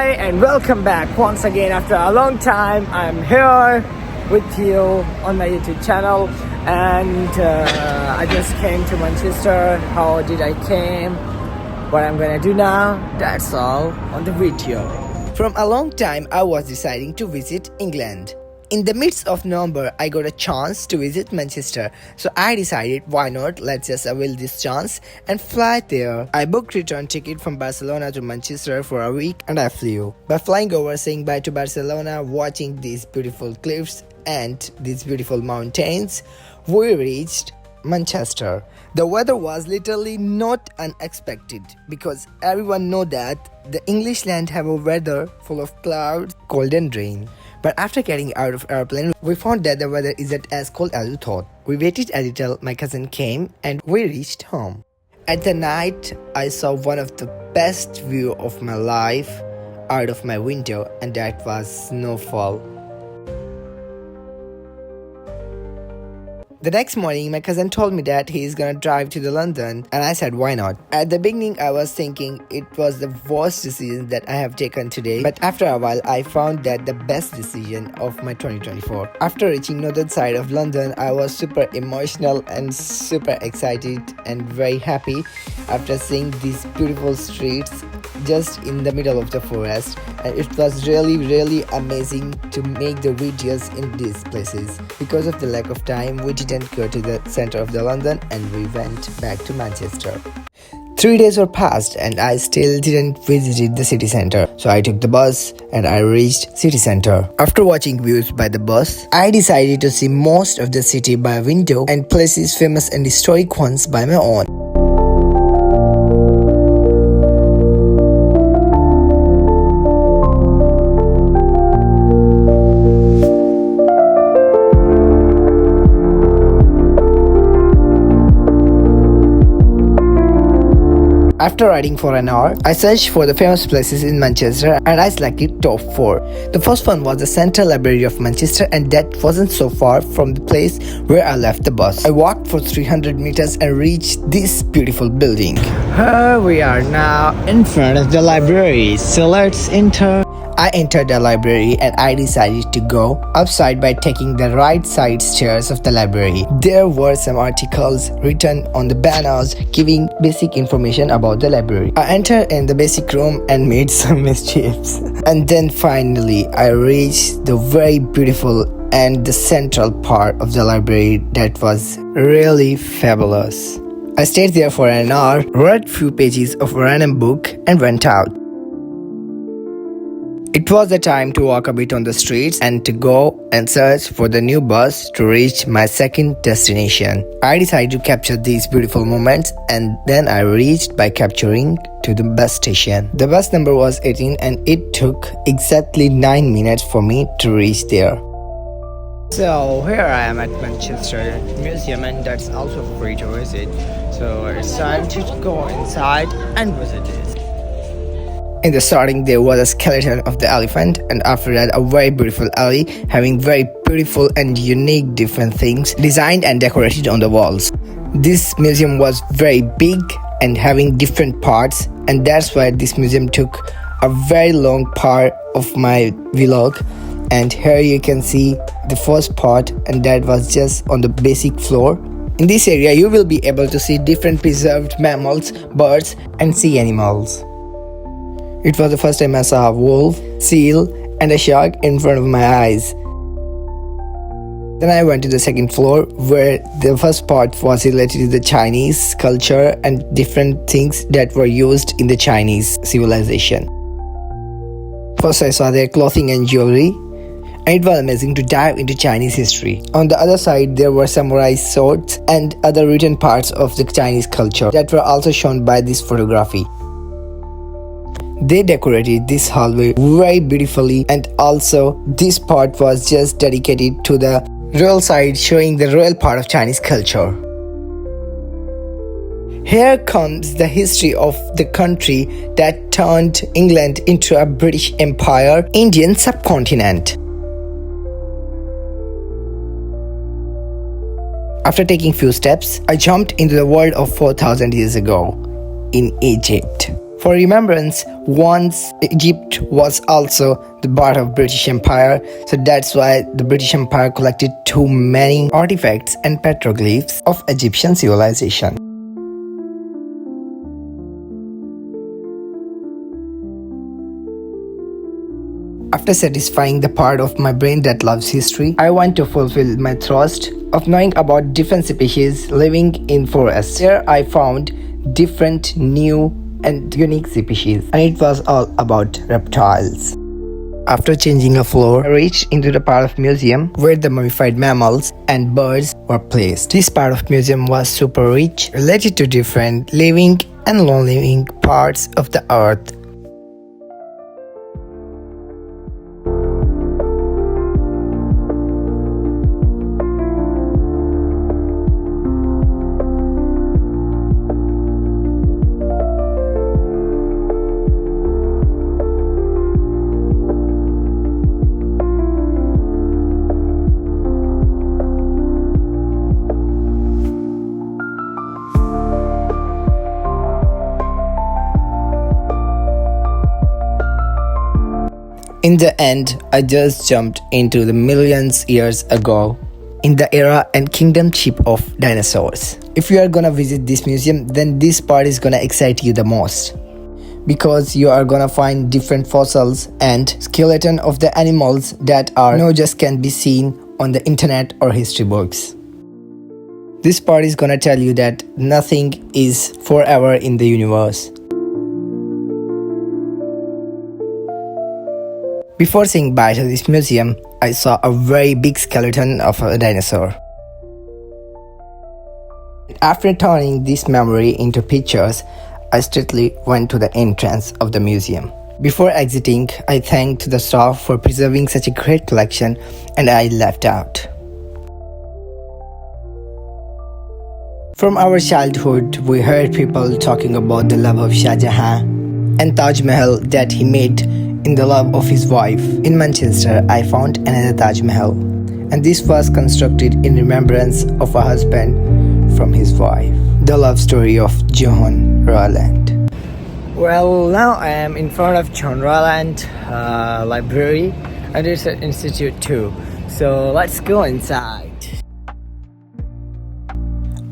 Hi and welcome back once again after a long time. I'm here with you on my YouTube channel and I just came to Manchester. How did I came? What I'm gonna do now? That's all on the video. From a long time I was deciding to visit England. In the midst of November, I got a chance to visit Manchester, so I decided why not, let's just avail this chance and fly there. I booked return ticket from Barcelona to Manchester for a week and I flew. By flying over, saying bye to Barcelona, watching these beautiful cliffs and these beautiful mountains, we reached Manchester. The weather was literally not unexpected because everyone know that the English land have a weather full of clouds, cold and rain. But after getting out of airplane, we found that the weather isn't as cold as we thought. We waited a little, my cousin came and we reached home. At the night, I saw one of the best view of my life out of my window, and that was snowfall. The next morning, my cousin told me that he is gonna drive to the London, and I said why not. At the beginning, I was thinking it was the worst decision that I have taken today, but after a while, I found that the best decision of my 2024. After reaching northern side of London, I was super emotional and super excited and very happy after seeing these beautiful streets just in the middle of the forest, and it was really amazing to make the videos in these places. Because of the lack of time, we didn't go to the center of the London and we went back to Manchester. 3 days were passed and I still didn't visit the city center, so I took the bus and I reached city center. After watching views by the bus, I decided to see most of the city by window and places famous and historic ones by my own. After riding for an hour, I searched for the famous places in Manchester and I selected top 4. The first one was the Central Library of Manchester, and that wasn't so far from the place where I left the bus. I walked for 300 meters and reached this beautiful building. Here we are now in front of the library, so let's enter. I entered the library and I decided to go upside by taking the right side stairs of the library. There were some articles written on the banners giving basic information about the library. I entered in the basic room and made some mischiefs. And then finally I reached the very beautiful and the central part of the library that was really fabulous. I stayed there for an hour, read few pages of a random book and went out. It was the time to walk a bit on the streets and to go and search for the new bus to reach my second destination. I decided to capture these beautiful moments and then I reached by capturing to the bus station. The bus number was 18 and it took exactly 9 minutes for me to reach there. So here I am at Manchester Museum and that's also free to visit. So it's time to go inside and visit it. In the starting, there was a skeleton of the elephant, and after that, a very beautiful alley having very beautiful and unique different things designed and decorated on the walls. This museum was very big and having different parts, and that's why this museum took a very long part of my vlog. And here you can see the first part, and that was just on the basic floor. In this area, you will be able to see different preserved mammals, birds, and sea animals. It was the first time I saw a wolf, seal, and a shark in front of my eyes. Then I went to the second floor where the first part was related to the Chinese culture and different things that were used in the Chinese civilization. First I saw their clothing and jewelry, and it was amazing to dive into Chinese history. On the other side there were samurai swords and other written parts of the Chinese culture that were also shown by this photography. They decorated this hallway very beautifully, and also this part was just dedicated to the royal side, showing the royal part of Chinese culture. Here comes the history of the country that turned England into a British Empire, Indian subcontinent. After taking few steps, I jumped into the world of 4,000 years ago in Egypt. For remembrance, once Egypt was also the part of British Empire, so that's why the British Empire collected too many artifacts and petroglyphs of Egyptian civilization. After satisfying the part of my brain that loves history, I want to fulfill my thirst of knowing about different species living in forests. Here I found different new and unique species, and it was all about reptiles. After changing a floor, I reached into the part of museum where the mummified mammals and birds were placed. This part of museum was super rich, related to different living and non-living parts of the earth. In the end, I just jumped into the millions years ago in the era and kingdomship of dinosaurs. If you are gonna visit this museum, then this part is gonna excite you the most, because you are gonna find different fossils and skeleton of the animals that are no just can be seen on the internet or history books. This part is gonna tell you that nothing is forever in the universe. Before saying bye to this museum, I saw a very big skeleton of a dinosaur. After turning this memory into pictures, I straightly went to the entrance of the museum. Before exiting, I thanked the staff for preserving such a great collection, and I left out. From our childhood, we heard people talking about the love of Shah Jahan and Taj Mahal that he made in the love of his wife. In Manchester, I found another Taj Mahal, and this was constructed in remembrance of a husband from his wife. The love story of John Rowland. Well, now I am in front of John Rowland Library and Research Institute too. So let's go inside.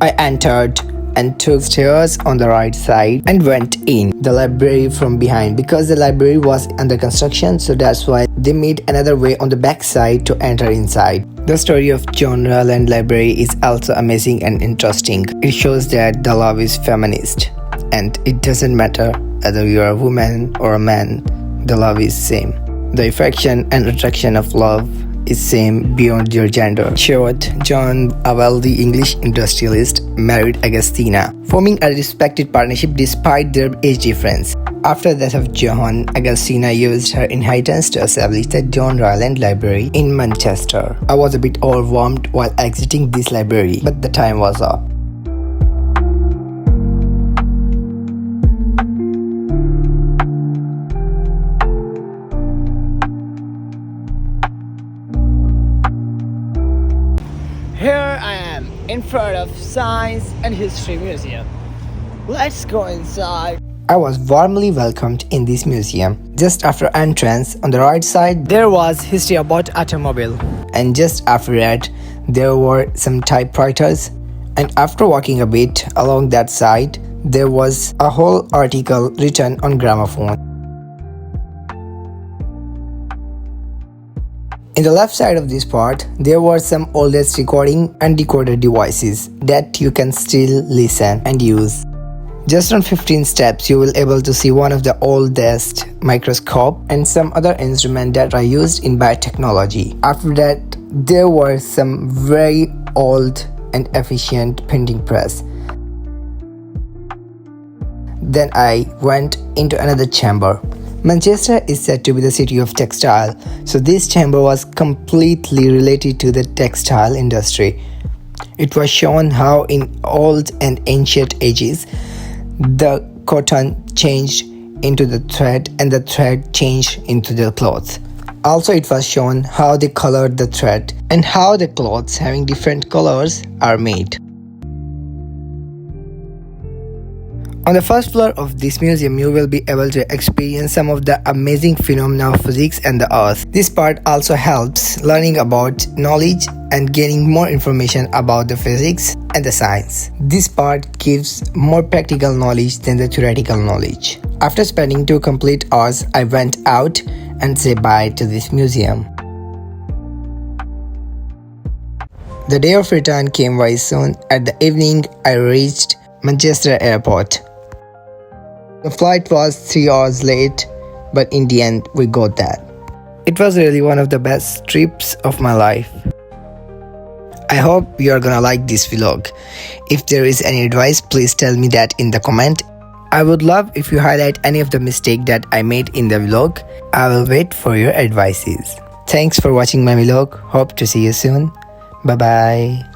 I entered and took stairs on the right side and went in the library from behind, because the library was under construction, so that's why they made another way on the back side to enter inside. The story of John Rowland Library is also amazing and interesting. It shows that the love is feminist, and it doesn't matter whether you are a woman or a man, the love is same. The affection and attraction of love is same beyond your gender. Showed John, a wealthy English industrialist, married Augustina, forming a respected partnership despite their age difference. After the death of John, Augustina used her inheritance to establish the John Rowland Library in Manchester. I was a bit overwhelmed while exiting this library, but the time was up. Here I am in front of Science and History Museum. Let's go inside. I was warmly welcomed in this museum. Just after entrance, on the right side, there was history about automobile. And just after that, there were some typewriters. And after walking a bit along that side, there was a whole article written on gramophone. In the left side of this part, there were some oldest recording and decoder devices that you can still listen and use. Just on 15 steps, you will able to see one of the oldest microscope and some other instruments that are used in biotechnology. After that, there were some very old and efficient printing press. Then I went into another chamber. Manchester is said to be the city of textile, so this chamber was completely related to the textile industry. It was shown how in old and ancient ages, the cotton changed into the thread and the thread changed into the cloth. Also, it was shown how they colored the thread and how the clothes having different colors are made. On the first floor of this museum, you will be able to experience some of the amazing phenomena of physics and the earth. This part also helps learning about knowledge and gaining more information about the physics and the science. This part gives more practical knowledge than the theoretical knowledge. After spending 2 complete hours, I went out and said bye to this museum. The day of return came very soon. At the evening, I reached Manchester Airport. The flight was 3 hours late, but in the end, we got that. It was really one of the best trips of my life. I hope you are gonna like this vlog. If there is any advice, please tell me that in the comment. I would love if you highlight any of the mistake that I made in the vlog. I will wait for your advices. Thanks for watching my vlog. Hope to see you soon. Bye bye.